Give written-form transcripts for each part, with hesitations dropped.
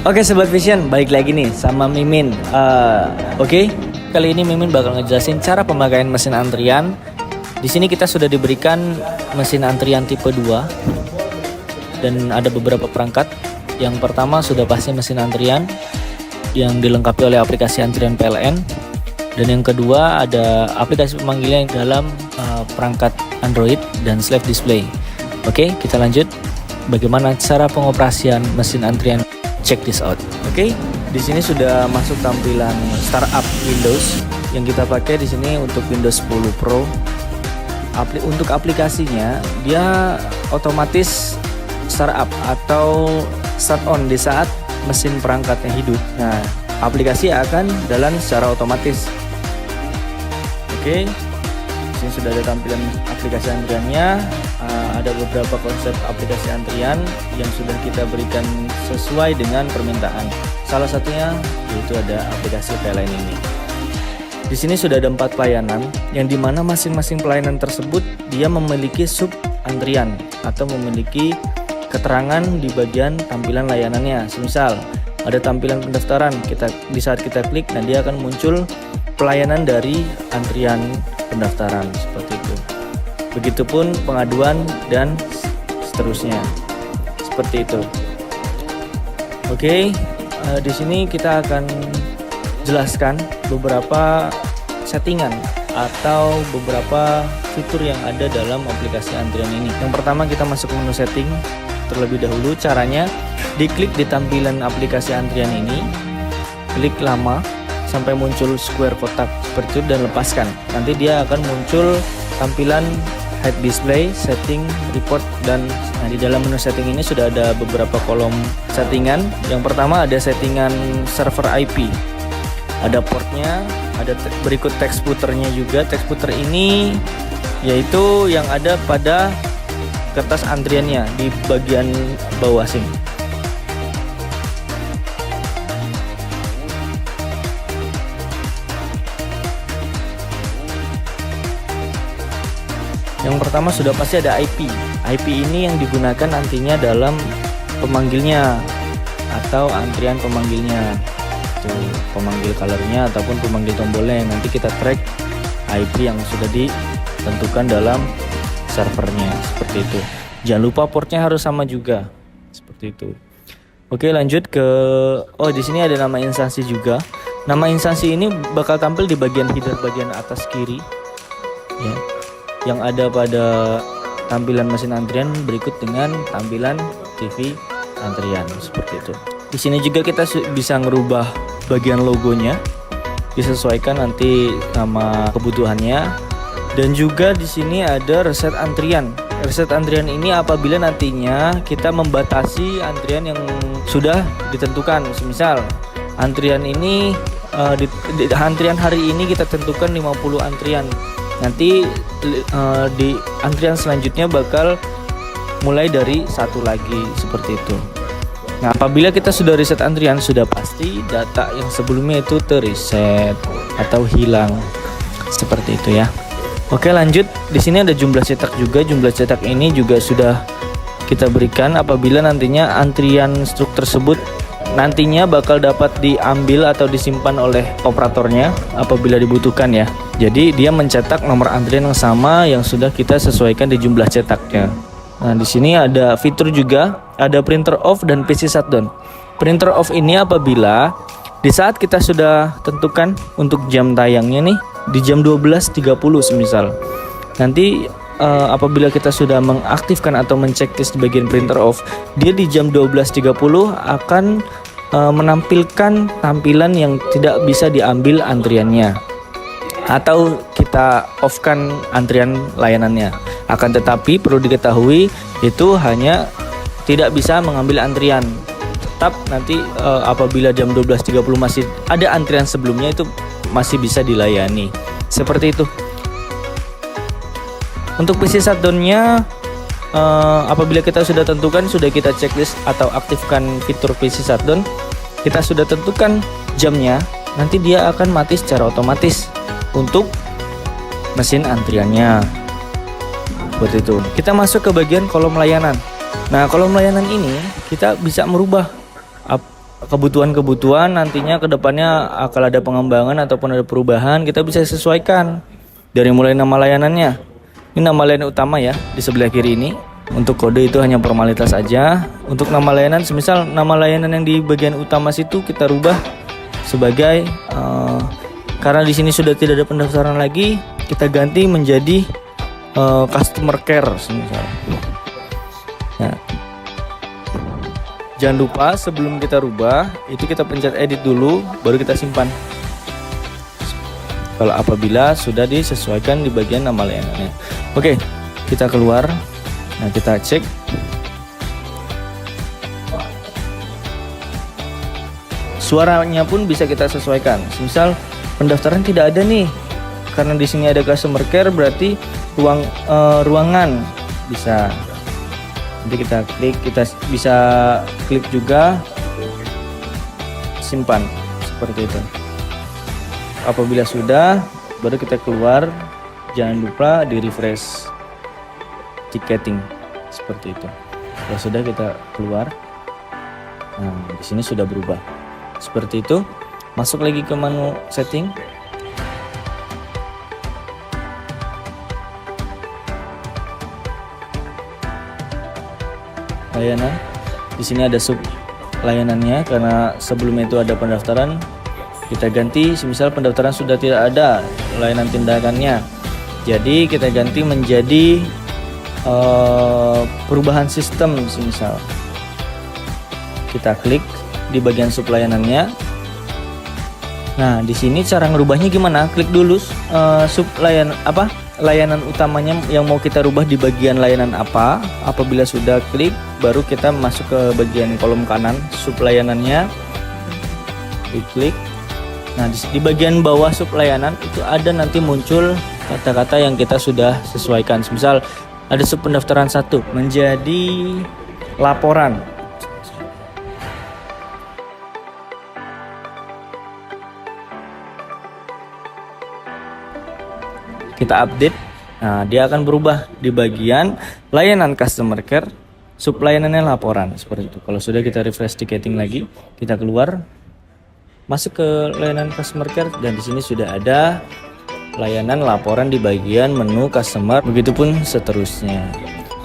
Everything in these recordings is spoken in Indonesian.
Oke Sobat Vision, balik lagi nih sama Mimin. Oke, kali ini Mimin bakal ngejelasin cara pemakaian mesin antrian. Di sini kita sudah diberikan mesin antrian tipe 2 dan ada beberapa perangkat. Yang pertama sudah pasti mesin antrian yang dilengkapi oleh aplikasi antrian PLN, dan yang kedua ada aplikasi pemanggilnya dalam perangkat Android dan slave display. Oke, kita lanjut. Bagaimana cara pengoperasian mesin antrian? Check this out. Oke, di sini sudah masuk tampilan startup Windows yang kita pakai di sini untuk Windows 10 Pro. Untuk aplikasinya dia otomatis startup atau start on di saat mesin perangkatnya hidup. Nah, aplikasi akan jalan secara otomatis. Oke, di sini sudah ada tampilan aplikasi antriannya. Ada beberapa konsep aplikasi antrian yang sudah kita berikan sesuai dengan permintaan. Salah satunya yaitu ada aplikasi PLN ini. Di sini sudah ada 4 pelayanan yang dimana masing-masing pelayanan tersebut dia memiliki sub antrian atau memiliki keterangan di bagian tampilan layanannya. Semisal ada tampilan pendaftaran, di saat kita klik, nah dia akan muncul pelayanan dari antrian pendaftaran seperti itu. Begitupun pengaduan dan seterusnya seperti itu. Oke, di sini kita akan jelaskan beberapa settingan atau beberapa fitur yang ada dalam aplikasi antrian ini. Yang pertama kita masuk ke menu setting terlebih dahulu. Caranya diklik di tampilan aplikasi antrian ini, klik lama sampai muncul square kotak seperti itu dan lepaskan. Nanti dia akan muncul tampilan head display, setting, report, dan di dalam menu setting ini sudah ada beberapa kolom settingan. Yang pertama ada settingan server IP, ada portnya, ada berikut text footernya juga. Text footer ini yaitu yang ada pada kertas antriannya di bagian bawah sini. Yang pertama sudah pasti ada IP. IP ini yang digunakan nantinya dalam pemanggilnya atau antrian pemanggilnya. Itu pemanggil colornya ataupun pemanggil tombolnya yang nanti kita track IP yang sudah ditentukan dalam servernya seperti itu. Jangan lupa portnya harus sama juga seperti itu. Oke, lanjut ke di sini ada nama instansi juga. Nama instansi ini bakal tampil di bagian header bagian atas kiri ya, yang ada pada tampilan mesin antrian berikut dengan tampilan TV antrian seperti itu. Di sini juga kita bisa ngerubah bagian logonya, disesuaikan nanti sama kebutuhannya. Dan juga di sini ada reset antrian. Reset antrian ini apabila nantinya kita membatasi antrian yang sudah ditentukan. Semisal antrian ini antrian hari ini kita tentukan 50 antrian. Nanti di antrian selanjutnya bakal mulai dari satu lagi seperti itu. Nah, apabila kita sudah reset antrian, sudah pasti data yang sebelumnya itu terreset atau hilang seperti itu ya. Oke, lanjut. Di sini ada jumlah cetak juga. Jumlah cetak ini juga sudah kita berikan apabila nantinya antrian struk tersebut nantinya bakal dapat diambil atau disimpan oleh operatornya apabila dibutuhkan ya. Jadi dia mencetak nomor antrian yang sama yang sudah kita sesuaikan di jumlah cetaknya. Nah, di sini ada fitur juga, ada printer off dan PC shutdown. Printer off ini apabila di saat kita sudah tentukan untuk jam tayangnya nih di jam 12.30 semisal. Nanti apabila kita sudah mengaktifkan atau menceklis di bagian printer off, dia di jam 12.30 akan menampilkan tampilan yang tidak bisa diambil antriannya atau kita off-kan antrian layanannya. Akan tetapi perlu diketahui itu hanya tidak bisa mengambil antrian. Tetap nanti apabila jam 12.30 masih ada antrian sebelumnya itu masih bisa dilayani. Seperti itu. Untuk PC shutdown-nya apabila kita sudah tentukan, sudah kita checklist atau aktifkan fitur PC shutdown, kita sudah tentukan jamnya, nanti dia akan mati secara otomatis untuk mesin antriannya. Seperti itu. Kita masuk ke bagian kolom layanan. Nah, kolom layanan ini kita bisa merubah kebutuhan-kebutuhan nantinya kedepannya akan ada pengembangan ataupun ada perubahan, kita bisa sesuaikan dari mulai nama layanannya. Ini nama layanan utama ya di sebelah kiri ini. Untuk kode itu hanya formalitas aja. Untuk nama layanan, semisal nama layanan yang di bagian utama situ kita rubah sebagai karena di sini sudah tidak ada pendaftaran lagi, kita ganti menjadi customer care semisal. Nah, jangan lupa sebelum kita rubah itu kita pencet edit dulu, baru kita simpan. Kalau apabila sudah disesuaikan di bagian nama layanannya. Oke, kita keluar. Nah, kita cek. Suaranya pun bisa kita sesuaikan. Misal pendaftaran tidak ada nih, karena di sini ada customer care, berarti ruangan bisa. Nanti kita klik, kita bisa klik juga simpan seperti itu. Apabila sudah, baru kita keluar. Jangan lupa di refresh ticketing seperti itu. Kalau sudah kita keluar, nah di sini sudah berubah seperti itu. Masuk lagi ke menu setting. Layanan. Di sini ada sub layanannya karena sebelumnya itu ada pendaftaran. Kita ganti, semisal pendaftaran sudah tidak ada layanan tindakannya, jadi kita ganti menjadi perubahan sistem. Semisal kita klik di bagian sub layanannya. Nah, di sini cara ngerubahnya gimana? Klik dulu sub layanan utamanya yang mau kita rubah di bagian layanan apa. Apabila sudah klik, baru kita masuk ke bagian kolom kanan sub layanannya. Diklik. Nah, di bagian bawah sub layanan itu ada nanti muncul kata-kata yang kita sudah sesuaikan. Misal ada sub pendaftaran 1 menjadi laporan. Kita update. Nah, dia akan berubah di bagian layanan customer care, sub layanannya laporan seperti itu. Kalau sudah, kita refresh ticketing lagi, kita keluar. Masuk ke layanan customer care, dan di sini sudah ada layanan laporan di bagian menu customer, begitupun seterusnya.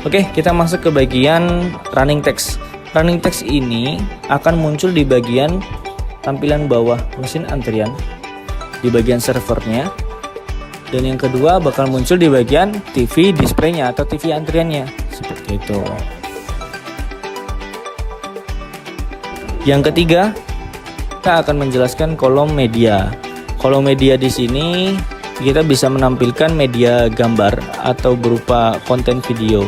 Oke, kita masuk ke bagian running text. Running text ini akan muncul di bagian tampilan bawah mesin antrian, di bagian servernya, dan yang kedua bakal muncul di bagian TV displaynya atau TV antriannya seperti itu. Yang ketiga, kita akan menjelaskan kolom media. Kolom media di sini kita bisa menampilkan media gambar atau berupa konten video.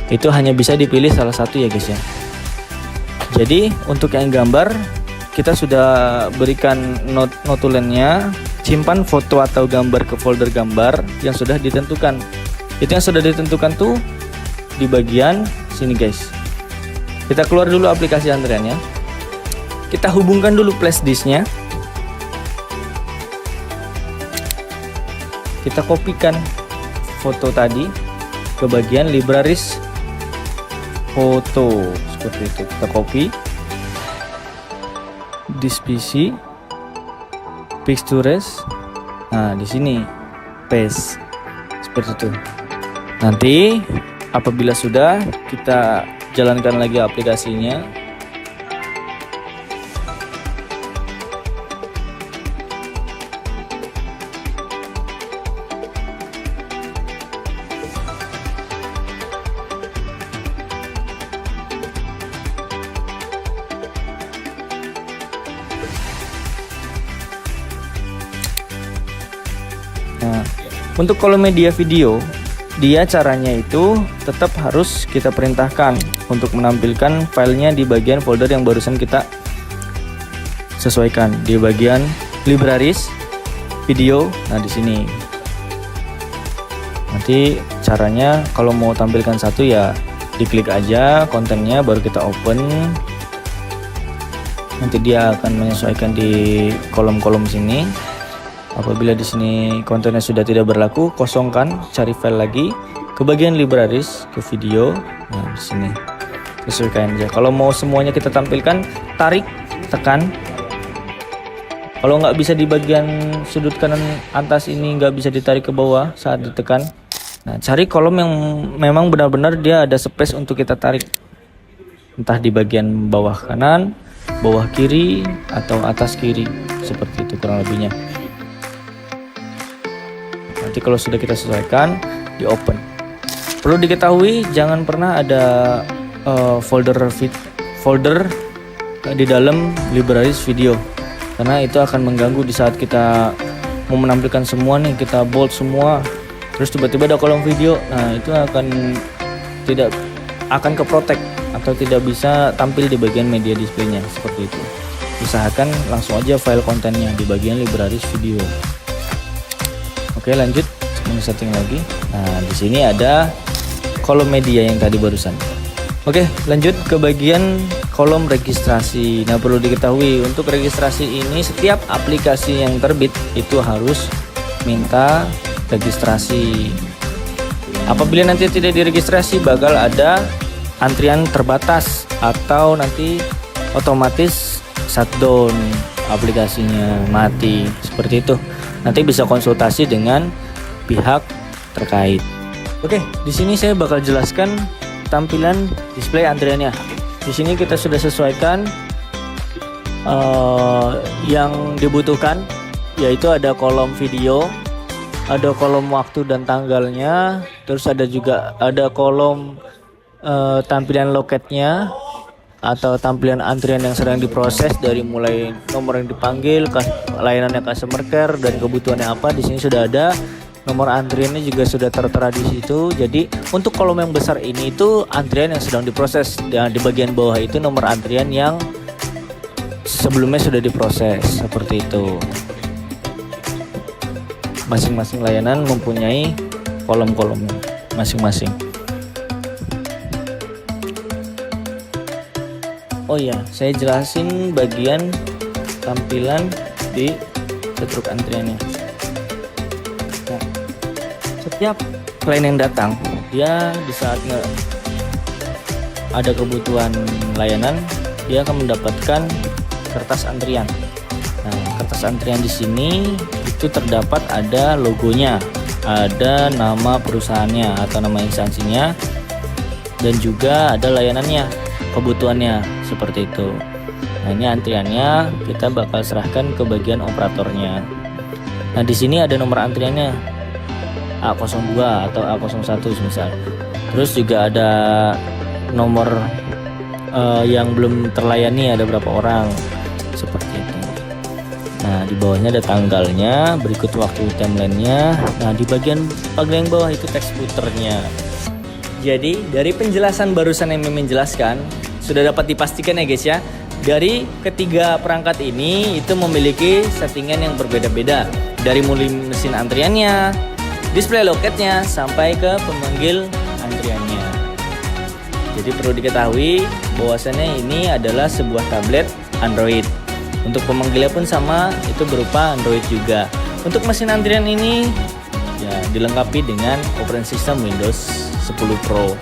Itu hanya bisa dipilih salah satu ya guys ya. Jadi untuk yang gambar, kita sudah berikan notulennya, simpan foto atau gambar ke folder gambar yang sudah ditentukan. Itu yang sudah ditentukan tuh di bagian sini guys. Kita keluar dulu aplikasi antriannya. Kita hubungkan dulu flash disknya. Kita kopikan foto tadi ke bagian libraries foto seperti itu. Kita copy, disk PC, pictures. Nah, di sini paste seperti itu. Nanti apabila sudah, kita jalankan lagi aplikasinya. Nah, untuk kolom media video, dia caranya itu tetap harus kita perintahkan untuk menampilkan filenya di bagian folder yang barusan kita sesuaikan di bagian libraries video. Nah, di sini nanti caranya kalau mau tampilkan satu ya diklik aja kontennya, baru kita open. Nanti dia akan menyesuaikan di kolom-kolom sini. Apabila di sini kontennya sudah tidak berlaku, kosongkan, cari file lagi ke bagian libraries, ke video. Nah, di sini sesuaikan aja. Kalau mau semuanya kita tampilkan, tarik tekan. Kalau nggak bisa di bagian sudut kanan atas ini, nggak bisa ditarik ke bawah saat ditekan. Nah, cari kolom yang memang benar-benar dia ada space untuk kita tarik, entah di bagian bawah kanan, bawah kiri, atau atas kiri, seperti itu kurang lebihnya. Nanti kalau sudah kita sesuaikan, di open. Perlu diketahui jangan pernah ada folder di dalam libraries video, karena itu akan mengganggu di saat kita mau menampilkan semua nih, kita bold semua, terus tiba-tiba ada kolom video. Nah, itu tidak akan keprotek atau tidak bisa tampil di bagian media displaynya, seperti itu. Usahakan langsung aja file kontennya di bagian libraries video. Oke, lanjut setting lagi. Nah, di sini ada kolom media yang tadi barusan. Oke, lanjut ke bagian kolom registrasi. Nah, perlu diketahui untuk registrasi ini setiap aplikasi yang terbit itu harus minta registrasi. Apabila nanti tidak diregistrasi, bakal ada antrian terbatas atau nanti otomatis shutdown, aplikasinya mati, seperti itu. Nanti bisa konsultasi dengan pihak terkait. Oke, di sini saya bakal jelaskan tampilan display antriannya. Di sini kita sudah sesuaikan yang dibutuhkan, yaitu ada kolom video, ada kolom waktu dan tanggalnya, terus ada kolom tampilan loketnya atau tampilan antrian yang sedang diproses, dari mulai nomor yang dipanggil, layanannya customer care, dan kebutuhannya apa. Di sini sudah ada. Nomor antriannya juga sudah tertera di situ. Jadi untuk kolom yang besar ini itu antrian yang sedang diproses, dan di bagian bawah itu nomor antrian yang sebelumnya sudah diproses, seperti itu. Masing-masing layanan mempunyai kolom-kolomnya masing-masing. Oh ya, saya jelasin bagian tampilan di setruk antriannya. Nah, setiap klien yang datang, dia di saat ada kebutuhan layanan, dia akan mendapatkan kertas antrian. Nah, kertas antrian di sini itu terdapat ada logonya, ada nama perusahaannya atau nama instansinya, dan juga ada layanannya, kebutuhannya, seperti itu. Nah, ini antriannya kita bakal serahkan ke bagian operatornya. Nah, di sini ada nomor antriannya A02 atau A01 misal. Terus juga ada nomor yang belum terlayani, ada berapa orang, seperti itu. Nah, di bawahnya ada tanggalnya, berikut waktu timeline-nya. Nah, di bagian paling bawah itu teks puternya. Jadi dari penjelasan barusan yang Mimin jelaskan, sudah dapat dipastikan ya guys ya, dari ketiga perangkat ini itu memiliki settingan yang berbeda-beda, dari mulai mesin antriannya, display loketnya, sampai ke pemanggil antriannya. Jadi perlu diketahui bahwasannya ini adalah sebuah tablet Android. Untuk pemanggilnya pun sama, itu berupa Android juga. Untuk mesin antrian ini ya dilengkapi dengan operating system Windows 10 Pro.